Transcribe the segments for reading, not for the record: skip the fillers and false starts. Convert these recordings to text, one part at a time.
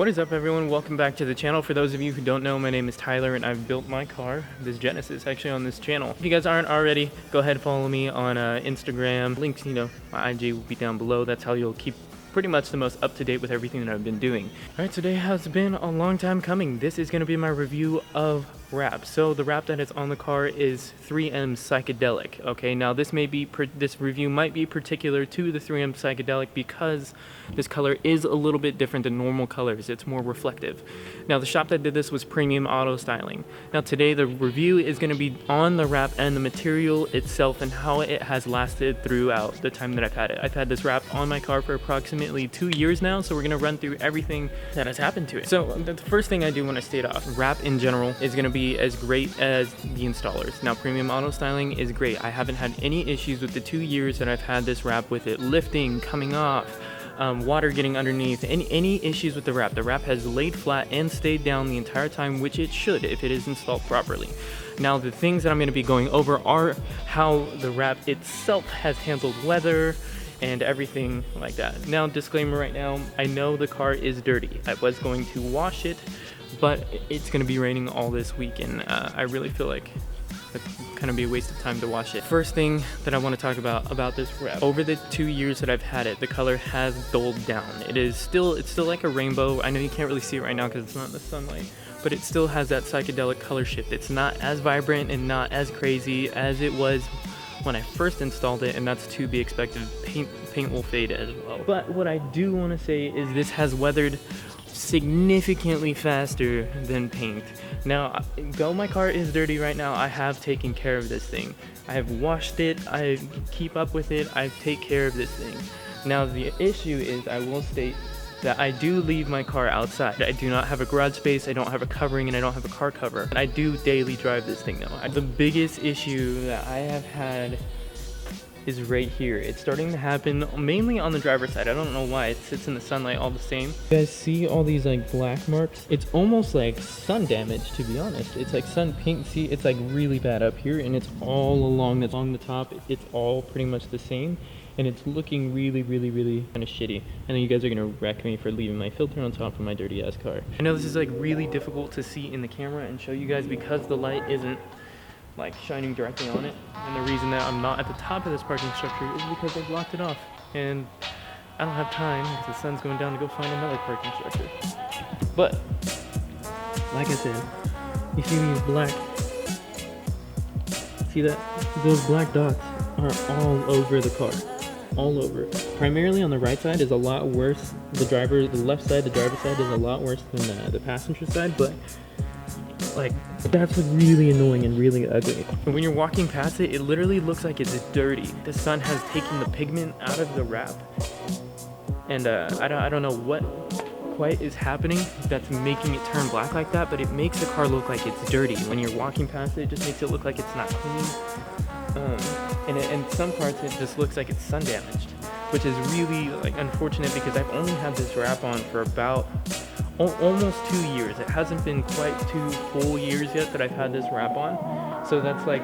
What is up, everyone? Welcome back to the channel. For those of you who don't know, my name is Tyler and I've built my car, this Genesis, actually on this channel. If you guys aren't already, go ahead and follow me on Instagram. Links, my IG will be down below. That's how you'll keep pretty much the most up to date with everything that I've been doing. All right, today has been a long time coming. This is gonna be my review of wrap. So the wrap that is on the car is 3M Psychedelic. Okay, now this review might be particular to the 3M Psychedelic because this color is a little bit different than normal colors. It's more reflective. Now the shop that did this was Premium Auto Styling. Now today the review is going to be on the wrap and the material itself and how it has lasted throughout the time that I've had it. I've had this wrap on my car for approximately 2 years now, so we're going to run through everything that has happened to it. So the first thing I do want to state off, wrap in general is going to be as great as the installers. Now Premium Auto Styling is great. I haven't had any issues with the 2 years that I've had this wrap with it lifting, coming off, water getting underneath, any issues with the wrap. The wrap has laid flat and stayed down the entire time, which it should if it is installed properly. Now the things that I'm going to be going over are how the wrap itself has handled weather and everything like that. Now disclaimer right now, I know the car is dirty. I was going to wash it, but it's going to be raining all this week and I really feel like it's kind of be a waste of time to wash it. First thing that I want to talk about this wrap. Over the 2 years that I've had it, the color has dulled down. It's still like a rainbow. I know you can't really see it right now because it's not in the sunlight, but it still has that psychedelic color shift. It's not as vibrant and not as crazy as it was when I first installed it, and that's to be expected. Paint will fade as well. But what I do want to say is this has weathered significantly faster than paint. Now, though my car is dirty right now, I have taken care of this thing. I have washed it, I keep up with it, I take care of this thing. Now the issue is, I will state that I do leave my car outside. I do not have a garage space, I don't have a covering, and I don't have a car cover. I do daily drive this thing though. The biggest issue that I have had is right here. It's starting to happen mainly on the driver's side. I don't know why. It sits in the sunlight all the same. You guys see all these like black marks? It's almost like sun damage, to be honest. It's like sun paint. See, it's like really bad up here, and it's all along the top. It's all pretty much the same, and it's looking really kind of shitty. I know you guys are gonna wreck me for leaving my filter on top of my dirty ass car. I know this is like really difficult to see in the camera and show you guys because the light isn't like shining directly on it, and the reason that I'm not at the top of this parking structure is because they blocked it off, and I don't have time because the sun's going down to go find another parking structure. But like I said, you see these black, see that? Those black dots are all over the car, all over. Primarily on the right side is a lot worse. The left side, the driver's side is a lot worse than the passenger side, but like, that's what's really annoying and really ugly. And when you're walking past it, it literally looks like it's dirty. The sun has taken the pigment out of the wrap. And I don't know what quite is happening that's making it turn black like that, but it makes the car look like it's dirty. When you're walking past it, it just makes it look like it's not clean. And in some parts, it just looks like it's sun damaged, which is really like unfortunate because I've only had this wrap on for about almost 2 years. It hasn't been quite 2 full years yet that I've had this wrap on. So that's like,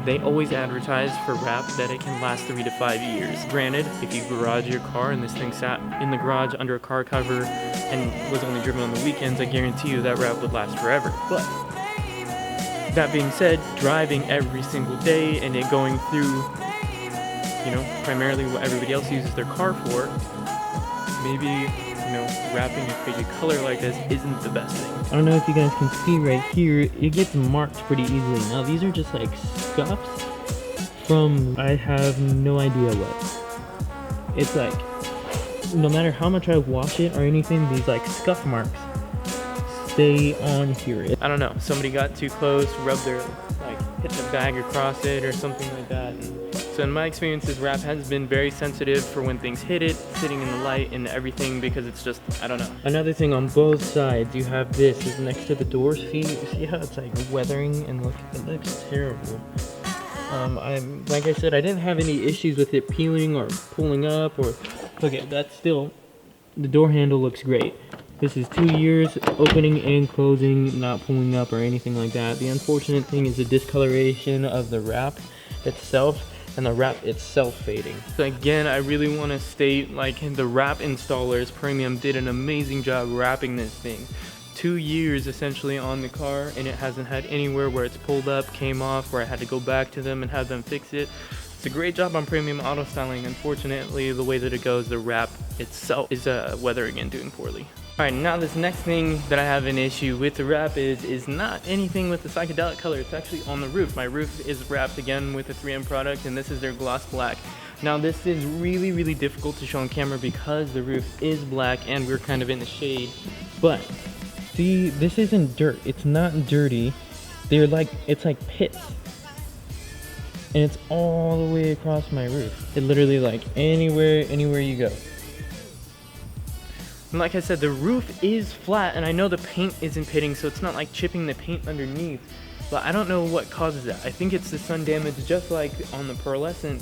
they always advertise for wrap that it can last 3 to 5 years. Granted, if you garage your car and this thing sat in the garage under a car cover and was only driven on the weekends, I guarantee you that wrap would last forever. But that being said, driving every single day and it going through, primarily what everybody else uses their car for, maybe wrapping a crazy color like this isn't the best thing. I don't know if you guys can see right here, it gets marked pretty easily. Now these are just like scuffs from I have no idea what. It's like, no matter how much I wash it or anything, these like scuff marks stay on here. I don't know, somebody got too close, rubbed their, hit the bag across it or something like that. So in my experience, this wrap has been very sensitive for when things hit it, sitting in the light and everything, because it's just, I don't know. Another thing on both sides, you have this is next to the doors. See how it's like weathering and it looks terrible. Like I said, I didn't have any issues with it peeling or pulling up or, okay, that's still, the door handle looks great. This is 2 years, opening and closing, not pulling up or anything like that. The unfortunate thing is the discoloration of the wrap itself and the wrap itself fading. So again, I really want to state, like, the wrap installers Premium did an amazing job wrapping this thing. 2 years essentially on the car, and it hasn't had anywhere where it's pulled up, came off, where I had to go back to them and have them fix it. It's a great job on Premium Auto Styling. Unfortunately, the way that it goes, the wrap itself is weather again doing poorly. All right, now this next thing that I have an issue with the wrap is not anything with the psychedelic color. It's actually on the roof. My roof is wrapped again with a 3M product, and this is their gloss black. Now this is really, really difficult to show on camera because the roof is black and we're kind of in the shade. But see, this isn't dirt. It's not dirty. It's like pits. And it's all the way across my roof. It literally, like, anywhere you go. And like I said, the roof is flat, and I know the paint isn't pitting, so it's not like chipping the paint underneath. But I don't know what causes that. I think it's the sun damage, just like on the pearlescent,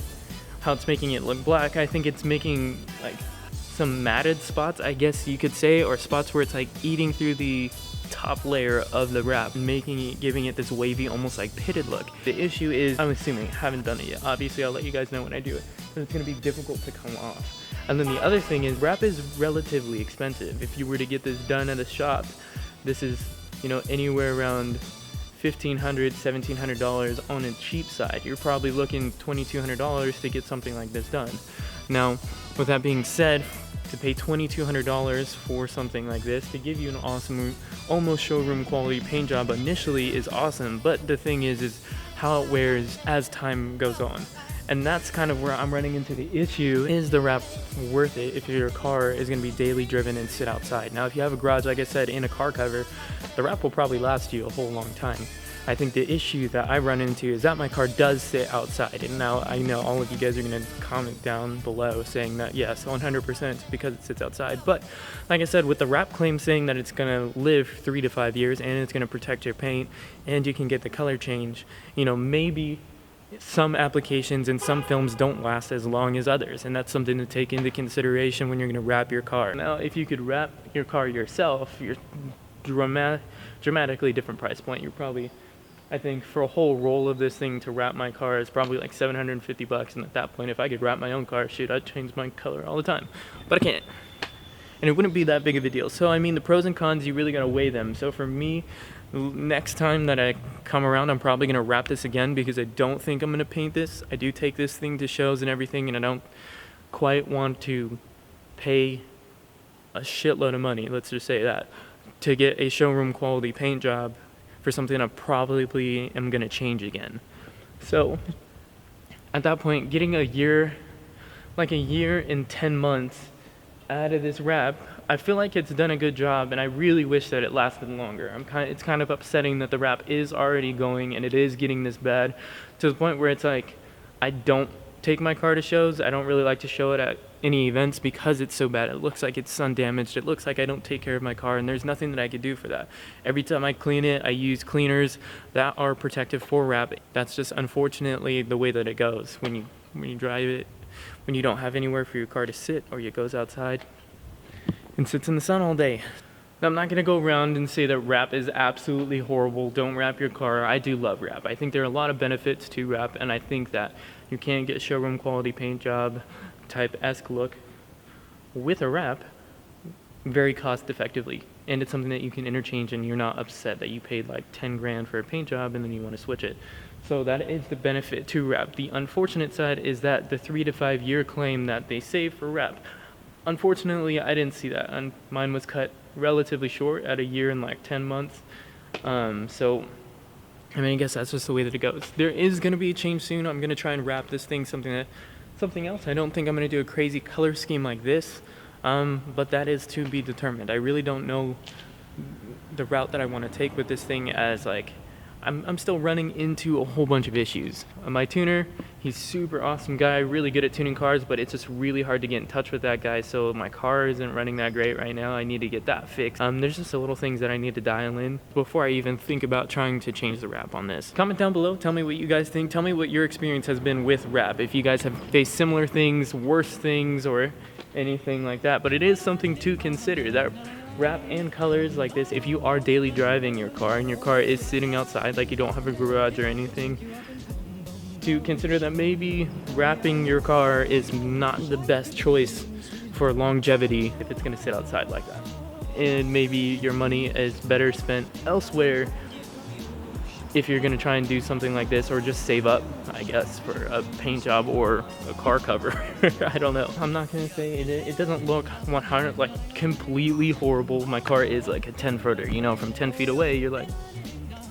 how it's making it look black. I think it's making, like, some matted spots, I guess you could say, or spots where it's like eating through the top layer of the wrap, giving it this wavy, almost like pitted look. The issue is, I'm assuming, haven't done it yet. Obviously, I'll let you guys know when I do it, but it's gonna be difficult to come off. And then the other thing is, wrap is relatively expensive. If you were to get this done at a shop, this is, you know, anywhere around $1,500, $1,700 on a cheap side. You're probably looking $2,200 to get something like this done. Now, with that being said, to pay $2,200 for something like this, to give you an awesome, almost showroom quality paint job initially is awesome, but the thing is how it wears as time goes on. And that's kind of where I'm running into the issue. Is the wrap worth it if your car is going to be daily driven and sit outside? Now, if you have a garage, like I said, in a car cover, the wrap will probably last you a whole long time. I think the issue that I run into is that my car does sit outside. And now I know all of you guys are going to comment down below saying that yes, 100% because it sits outside. But like I said, with the wrap claim saying that it's going to live 3 to 5 years and it's going to protect your paint and you can get the color change, you know, maybe some applications and some films don't last as long as others, and that's something to take into consideration when you're going to wrap your car. Now, if you could wrap your car yourself, you're dramatically different price point. You're probably, I think, for a whole roll of this thing to wrap my car is probably like $750, and at that point, if I could wrap my own car, shoot, I'd change my color all the time, but I can't. And it wouldn't be that big of a deal. So I mean, the pros and cons, you really got to weigh them. So for me, next time that I come around, I'm probably going to wrap this again because I don't think I'm going to paint this. I do take this thing to shows and everything, and I don't quite want to pay a shitload of money, let's just say that, to get a showroom quality paint job for something I probably am going to change again. So at that point, getting a year and 10 months out of this wrap, I feel like it's done a good job, and I really wish that it lasted longer. It's kind of upsetting that the wrap is already going and it is getting this bad, to the point where it's like, I don't take my car to shows. I don't really like to show it at any events because it's so bad. It looks like it's sun damaged. It looks like I don't take care of my car, and there's nothing that I could do for that. Every time I clean it, I use cleaners that are protective for wrap. That's just unfortunately the way that it goes when you drive it, when you don't have anywhere for your car to sit, or it goes outside and sits in the sun all day. Now, I'm not going to go around and say that wrap is absolutely horrible. Don't wrap your car. I do love wrap. I think there are a lot of benefits to wrap, and I think that you can get showroom quality paint job type-esque look with a wrap very cost effectively. And it's something that you can interchange, and you're not upset that you paid like 10 grand for a paint job and then you want to switch it. So that is the benefit to wrap. The unfortunate side is that the 3 to 5 year claim that they say for wrap, unfortunately, I didn't see that. And mine was cut relatively short at a year and like 10 months. So, I mean, I guess that's just the way that it goes. There is going to be a change soon. I'm going to try and wrap this thing something else. I don't think I'm going to do a crazy color scheme like this, but that is to be determined. I really don't know the route that I want to take with this thing, as like, I'm still running into a whole bunch of issues. My tuner, he's super awesome guy, really good at tuning cars, but it's just really hard to get in touch with that guy, so my car isn't running that great right now. I need to get that fixed. There's just a little things that I need to dial in before I even think about trying to change the wrap on this. Comment down below, tell me what you guys think. Tell me what your experience has been with wrap. If you guys have faced similar things, worse things, or anything like that. But it is something to consider, that wrap and colors like this, if you are daily driving your car and your car is sitting outside, like you don't have a garage or anything, to consider that maybe wrapping your car is not the best choice for longevity if it's gonna sit outside like that. And maybe your money is better spent elsewhere if you're gonna try and do something like this, or just save up, I guess, for a paint job or a car cover. I don't know. I'm not gonna say it doesn't look 100 like completely horrible. My car is like a 10-footer, you know, from 10 feet away, you're like,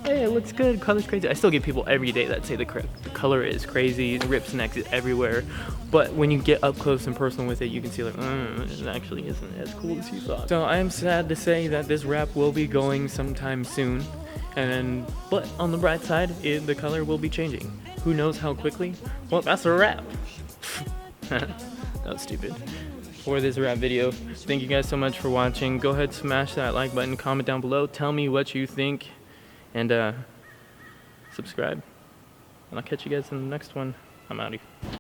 hey, it looks good, color's crazy. I still get people every day that say the color is crazy, rips necks everywhere. But when you get up close and personal with it, you can see like, it actually isn't as cool as you thought. So I am sad to say that this wrap will be going sometime soon. But on the bright side, the color will be changing. Who knows how quickly? Well, that's a wrap. That was stupid. For this wrap video, thank you guys so much for watching. Go ahead, smash that like button, comment down below, tell me what you think, and subscribe. And I'll catch you guys in the next one. I'm outie.